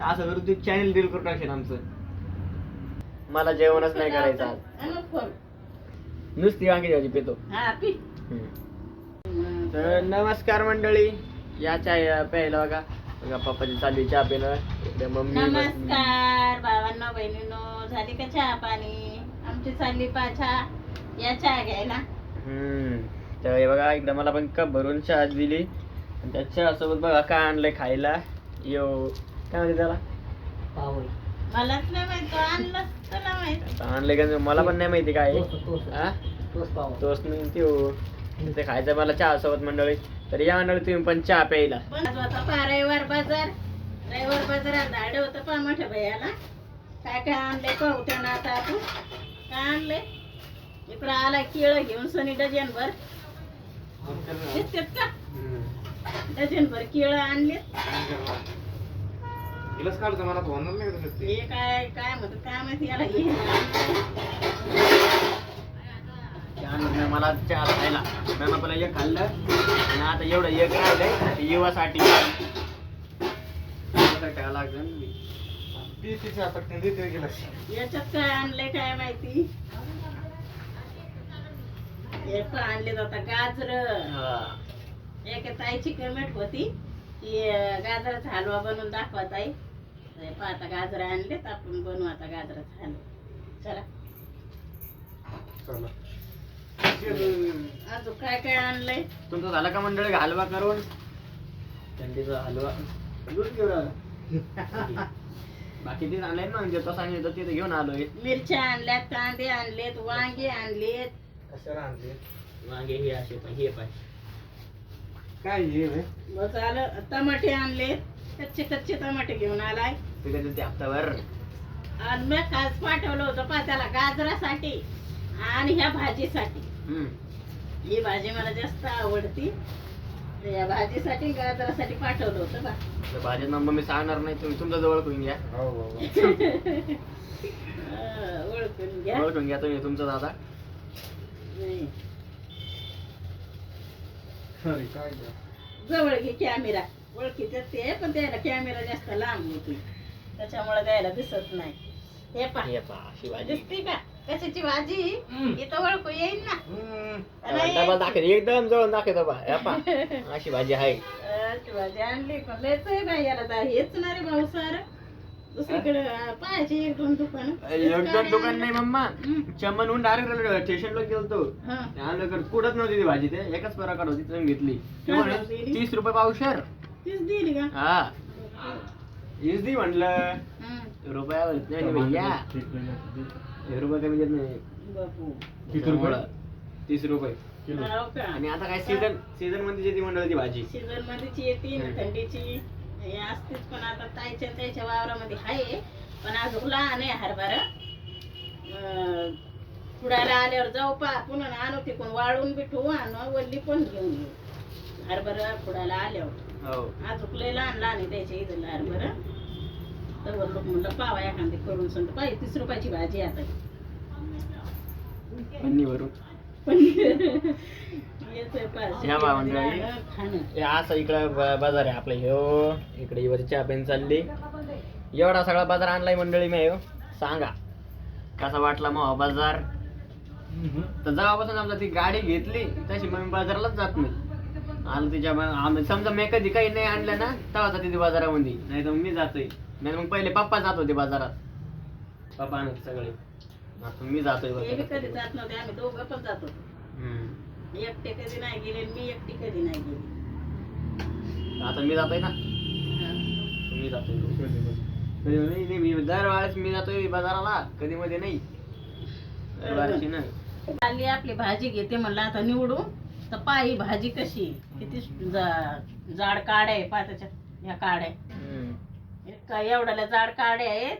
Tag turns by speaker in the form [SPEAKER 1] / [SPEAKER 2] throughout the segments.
[SPEAKER 1] असं करू तू channel delete करून टाकशील आमचं. मला जेवणच नाही करायचं आज. नुसती वांगी भाजी पितो. तर नमस्कार मंडळी, या चाय प्यायला बघा. बघा पप्पाची चालली चहा पिणं. इकडे मम्मी.
[SPEAKER 2] नमस्कार भावांनो बहिणींनो, झाली का चहा पाणी? आमची चालली पाछा या चहा घ्यायला.
[SPEAKER 1] तर हे बघा इकडे मला पण कप भरून चहा दिली. आणि त्या चहा सोबत बघा काय आणलंय खायला. काय म्हणते त्याला?
[SPEAKER 2] पाव. मलाच नाही माहित, आणलं तुला माहित.
[SPEAKER 1] आणले का मला पण नाही माहिती काय. तोच नाही ते खायचं मला चहा सोबत मंडळी. तर या मंडळी तुम्ही पण चहा प्यायला.
[SPEAKER 2] रविवार बाजारात धाडे होतं पा मोठ्या भैयाला. काय काय आणलंय पाहू त्यानं आता आपण. काय आणलंय? इकडं आला केळं घेऊन सनी डझनभर. दिसतेत का? डझनभर केळं आणले.
[SPEAKER 1] मला फोन नाही.
[SPEAKER 2] हे काय काय म्हणतात काय माहिती याला.
[SPEAKER 1] मला चहा खायला मी पण एक खाल्लं आणि आता एवढं एक राहिलंय युवासाठी.
[SPEAKER 2] याच्यात काय आणलंय काय माहिती. हे पण आणले आता गाजर. एक ताईची कमेंट होती की गाजराचा हलवा बनवून दाखवा ताई. आता गाजर आणलेत, आपण बनवू आता गाजराचा हलवा. चला अजून काय काय आणलंय?
[SPEAKER 1] तुमचं झालं का मंडळी हलवा करून? थंडीचा हलवा बाकी ते आणलंय ना म्हणजे तसं आणलं तिथे घेऊन आलोय.
[SPEAKER 2] मिरच्या आणल्यात, कांदे आणलेत, वांगे आणलेत.
[SPEAKER 1] कशाला आणले वांगे? हे असे पण हे पाहिजे काय हे
[SPEAKER 2] बस आलं. टमाटे आणलेत, कच्चे कच्चे टमाटे घेऊन आलाय.
[SPEAKER 1] ते हप्ताभर.
[SPEAKER 2] आणि मी खास पाठवलं होतं पा त्याला गाजरासाठी आणि ह्या भाजीसाठी. ही भाजी मला जास्त आवडती. या भाजीसाठी गाजरासाठी पाठवलं होतं बा.
[SPEAKER 1] भाजी नंबर मी सांगणार नाही, तुम्ही तुमच्या जवळ करून घ्या.
[SPEAKER 2] ओळखून घ्या.
[SPEAKER 1] ओळखून घ्या तुम्ही तुमचा दादा.
[SPEAKER 2] जवळ घे कॅमेरा. ओळखीत ते पण त्याला कॅमेरा जास्त लांब होती त्याच्यामुळे द्यायला दिसत नाही. हे पहा दिसते का कशाची भाजी? इथं ओळखू येईल ना.
[SPEAKER 1] दाखव एकदम जवळ दाखवतो बा. अशी भाजी आहे.
[SPEAKER 2] अशी भाजी आणली पण लयच आहे बाई याला. हेच ना रे भाऊ सार. दुसरीकडे पाहायची एक दोन दुकान.
[SPEAKER 1] एक दोन दुकान नाही मम्मा. चमन डायरेक्ट स्टेशनला गेलतो. आणलं कुठंच नव्हती ती भाजी. ते एकच प्रकार होती तुम्ही घेतली. 30 रुपये पावशेर.
[SPEAKER 2] 30 दिली का?
[SPEAKER 1] हा 30 दी म्हणलं. रुपया भैया रुपये कमी देत नाही. 30 रुपये. आणि आता काय सीझन मध्ये येते मंडळाची भाजी.
[SPEAKER 2] सीझन मध्ये येते थंडीची असतेच. पण आता ताईच्या त्याच्या वावरामध्ये आहे. पण अजून लहान आहे हरभरा. पुढायला आल्यावर जाऊ पा पुन्हा आणू तिकून वाळून बिठू आणू वल्ली पण घेऊन येऊ. हरभरा पुढायला आल्यावर अजून लय लहान लहान आहे त्याच्या इथं हरभरा. तर म्हणलं पावा एखादी करून सांगतो पाहिजे. 30 रुपयाची भाजी आता.
[SPEAKER 1] असं इकडं बाजार आहे आपलं. ह्यो इकडे चहा पेन चालली. एवढा सगळा बाजार आणलाय मंडळी मी. सांगा कसा वाटला मग बाजार? तर जेव्हापासून आमचा ती गाडी घेतली तशी मग मी बाजारालाच जात नाही. आलं तिच्या समजा मी कधी काही नाही आणलं ना तेव्हा जाते ती बाजारामध्ये. नाही तर मी जातोय. नाही मग पहिले पप्पा जात होते बाजारात. पप्पा आणत सगळे. मी जातोय
[SPEAKER 2] कधी जात नव्हते. आम्ही दोघं पण जात होतो. एकटे कधी नाही गेले, मी एकटी कधी नाही गेली.
[SPEAKER 1] आता मी जातोय ना. मी जातोय दरवेळेस मी जातोय बाजाराला. कधी मध्ये नाही. दरवेळेस नाही.
[SPEAKER 2] चालली आपली भाजी घेते म्हणलं आता निवडू. तर पाही भाजी कशी किती जाड काड्या आहे पा त्याच्या. ह्या काड्या एवढ्याला जाड काड्या आहेत.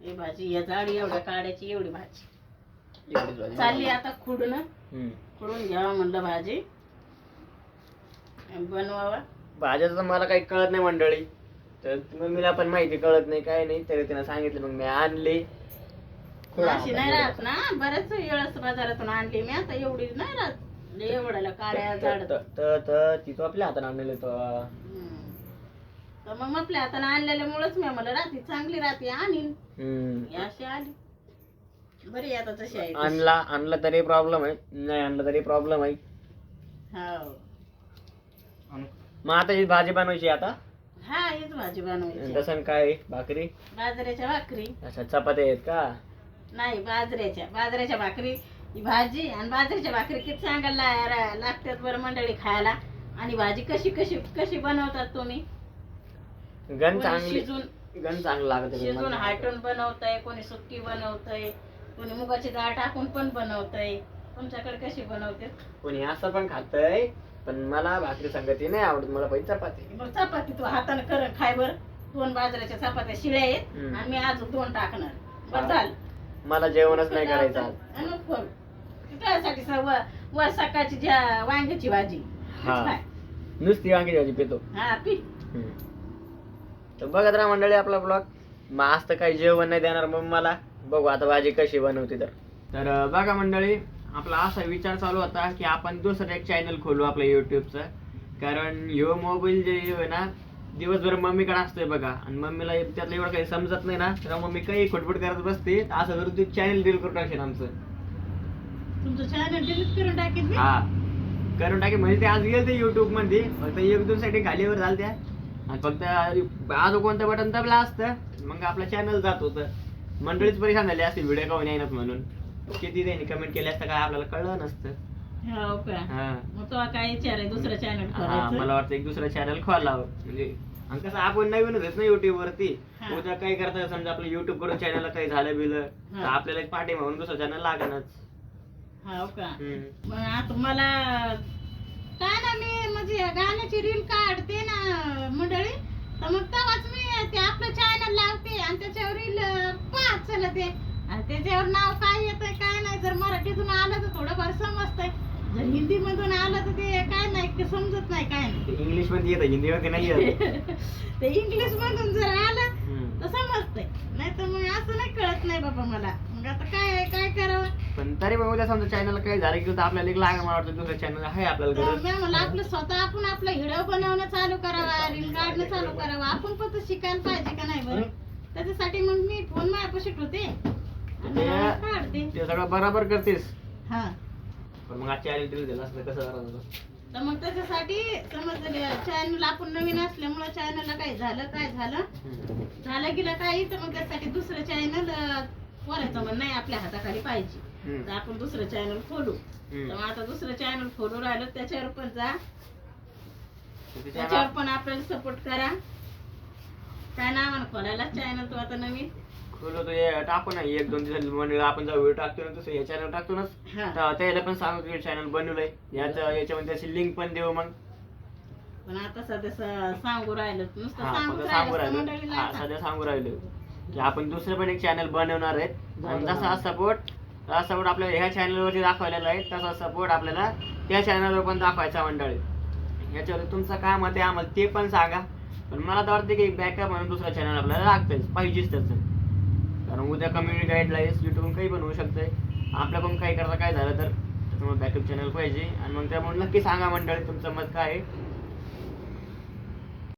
[SPEAKER 2] ही भाजी या जाड एवढ्या काड्याची एवढी भाजी चालली आता खुडून घ्यावा म्हणलं भाजी बनवावा.
[SPEAKER 1] भाज्याचं मला काही कळत नाही मंडळी. तर मम्मीला पण माहिती कळत नाही काय नाही. तरी तिने सांगितलं मग मी आणली.
[SPEAKER 2] अशी नाही राहत ना. बऱ्याच वेळेस बाजारातून आणली मी. आता एवढी नाही राहत. एवढ्याला काड्या जाड
[SPEAKER 1] तर ती तो आपल्या हाताने आणलेलं.
[SPEAKER 2] तर मग आपल्या हाताने आणलेल्यामुळेच मी मला राहते चांगली राहते आणीन
[SPEAKER 1] हम्म.
[SPEAKER 2] ही अशी आली बरी आता तशी आहे तशी.
[SPEAKER 1] आणलं तरी प्रॉब्लेम आहे, नाही आणलं तरी प्रॉब्लेम आहे.
[SPEAKER 2] हो
[SPEAKER 1] मग आता ही भाजी बनवायची आता.
[SPEAKER 2] हा हीच भाजी बनवायची
[SPEAKER 1] तसं काय भाकरी,
[SPEAKER 2] बाजऱ्याच्या भाकरी
[SPEAKER 1] अच्छा चपात्या आहेत का?
[SPEAKER 2] नाही बाजऱ्याच्या भाकरी ही भाजी आणि बाजरीच्या भाकरी किती सांगायला लागतात बरं मंडळी खायला. आणि भाजी कशी कशी कशी बनवतात तुम्ही?
[SPEAKER 1] गण
[SPEAKER 2] कोणी
[SPEAKER 1] चांगली,
[SPEAKER 2] शिजून
[SPEAKER 1] गण चांगलं लागतं.
[SPEAKER 2] शिजून हाटून बनवतंय, कोणी सुक्की बनवतंय, कोणी मुगाची डाळ टाकून पण बनवतंय. तुमच्याकडे कशी बनवते?
[SPEAKER 1] कोणी असं पण खातंय, पण मला भाकरी संगती नाही आवडत, मला पाहिजे चपाती.
[SPEAKER 2] मग चपाती तू हाताने कर खाय बर. 2 बाजऱ्याच्या चपात्या शिळ्या आहेत
[SPEAKER 1] हम्म.
[SPEAKER 2] आणि मी अजून 2 टाकणार. बरं
[SPEAKER 1] हा.
[SPEAKER 2] झालं.
[SPEAKER 1] मला जेवणच नाही करायचं आज.
[SPEAKER 2] आणि मग करू. त्यासाठी वर सकाळची ज्या वांग्याची भाजी
[SPEAKER 1] हा.
[SPEAKER 2] खाय.
[SPEAKER 1] नुसती वांगी भाजी पितो.
[SPEAKER 2] हा पी.
[SPEAKER 1] तर बघत राहा मंडळी आपला ब्लॉग. मग आज तर काही जेवण नाही देणार मग मला, बघू आता भाजी कशी बनवते. तर बघा मंडळी, आपला असा विचार चालू होता की आपण दुसरं एक चॅनल खोलू आपल्या युट्यूबचं. कारण ह्यो मोबाईल जे आहे ना दिवसभर मम्मीकडे असतोय बघा, आणि मम्मीला त्यातलं एवढं काही समजत नाही ना, तर मम्मी काही खोटपट करत बसते. असं जर तू चॅनल डिलीट करून टाकशील आमचं.
[SPEAKER 2] तुमचं चॅनल डिलीट करून टाकेल मी.
[SPEAKER 1] हा करून टाकेल म्हणजे ते आज गेलं ते युट्यूब मध्ये फक्त 1-2 सेटिंग खालीवर झालं त्या, आणि फक्त आज कोणतं बटन दाबलं असतं मग आपलं चॅनल जात होतं. मंडळीच परेशान झाली असते व्हिडिओ काऊन येणार म्हणून. किती त्यांनी कमेंट केले असतं काय आपल्याला कळलं नसतं.
[SPEAKER 2] हो का?
[SPEAKER 1] हा
[SPEAKER 2] मग तो काय विचार आहे दुसरं चॅनल
[SPEAKER 1] हा,
[SPEAKER 2] खोलायचं?
[SPEAKER 1] मला वाटतं एक दुसरं चॅनल खोलावं. म्हणजे आणि कसं आपण नवीनच आहेत ना युट्यूब वरती.
[SPEAKER 2] हा.
[SPEAKER 1] उद्या काय करता समजा आपलं युट्यूब करून चॅनलला काही झालं बिलं तर
[SPEAKER 2] हा.
[SPEAKER 1] आपल्याला एक पाठी म्हणून दुसरं चॅनल लागणच.
[SPEAKER 2] हो का?
[SPEAKER 1] हम्म.
[SPEAKER 2] मग आता मला काय ना मी म्हणजे गाण्याची रील काढते ना मंडळी, तर मग तेव्हाच मी ते आपलं चॅनल लावते आणि त्याच्यावर रील पाहत चलते. आणि त्याच्यावर नाव काय येतंय काय नाही, जर मराठीतून आलं तर थोडंफार समजतंय, जर हिंदी मधून आलं तर ते काय नाही ते समजत नाही काय नाही.
[SPEAKER 1] ते इंग्लिश मध्ये येतं, हिंदी मध्ये नाही येत.
[SPEAKER 2] ते इंग्लिश मधून जर आलं
[SPEAKER 1] हम्म.
[SPEAKER 2] तर समजतंय, नाही तर मग असं नाही कळत नाही बाबा मला. मग आता काय करावं?
[SPEAKER 1] पण तरी मग उद्या समजा चॅनल काही झालं की तर आपल्याला एक लागेल. मला वाटतं दुसरं चॅनल आहे आपल्याला
[SPEAKER 2] तर
[SPEAKER 1] गरज.
[SPEAKER 2] मी म्हणलं आपलं स्वतः आपण आपला व्हिडिओ बनवणं चालू करावा, रील काढणं चालू करावं. आपण पण तर शिकायला पाहिजे का नाही बरं? त्याच्यासाठी मग मी फोन माझ्यापाशी ठेवते आणि काढते.
[SPEAKER 1] ते सगळं बरोबर करतेस,
[SPEAKER 2] हा
[SPEAKER 1] पण मग आज चॅनल डिलीट झालं असतं कसं करायचं?
[SPEAKER 2] तर मग त्याच्यासाठी समज चॅनल आपण नवीन असल्यामुळे चॅनलला काय झालं झालं गेलं काही, तर मग त्यासाठी दुसरं चॅनल खोलायचं म्हण नाही आपल्या हाताखाली पाहिजे. तर आपण दुसरं चॅनल खोलू. तर मग आता दुसरं चॅनल खोलू राहिलं, त्याच्यावर पण जा, त्याच्यावर पण आपल्याला सपोर्ट करा. काय नावानं खोलायला चॅनल तू आता नवीन?
[SPEAKER 1] खोलो तो हे टाकू ना 1-2 दिवसात मंडळी आपण जेव्हा व्हिडिओ टाकतो ना तसं हे चॅनल टाकतो ना,
[SPEAKER 2] हा.
[SPEAKER 1] तर त्याला पण सांगू की चॅनल बनवलंय याच्यामध्ये त्याची लिंक पण देऊ. मग
[SPEAKER 2] पण आता सध्या सांगू राहिलं नुसतं
[SPEAKER 1] हा
[SPEAKER 2] सांगूच
[SPEAKER 1] फक्त सांगू
[SPEAKER 2] राहिलं
[SPEAKER 1] राहिलो.
[SPEAKER 2] मंडळीला
[SPEAKER 1] हा
[SPEAKER 2] आता.
[SPEAKER 1] सध्या सांगू राहिलो की आपण दुसरं पण एक चॅनल बनवणार आहेत, आणि जसा सपोर्ट आपल्याला ह्या चॅनलवरती दाखवलेला आहे तसा सपोर्ट आपल्याला त्या चॅनलवर पण दाखवायचा मंडळी. याच्यावर तुमचं काय मत आहे आम्हाला ते पण सांगा. पण मला तर वाटतं की एक बॅकअप म्हणून दुसरा चॅनल आपल्याला लागतंच पाहिजेच त्याचं. कारण उद्या कम्युनिटी गाईडलाईन्स युट्यूब काही पण होऊ शकतंय, आपल्याकडून काही करता काय झालं तर त्याच्यामुळे बॅकअप चॅनल पाहिजे. आणि मग त्यामुळे नक्की सांगा मंडळी तुमचं मत काय आहे.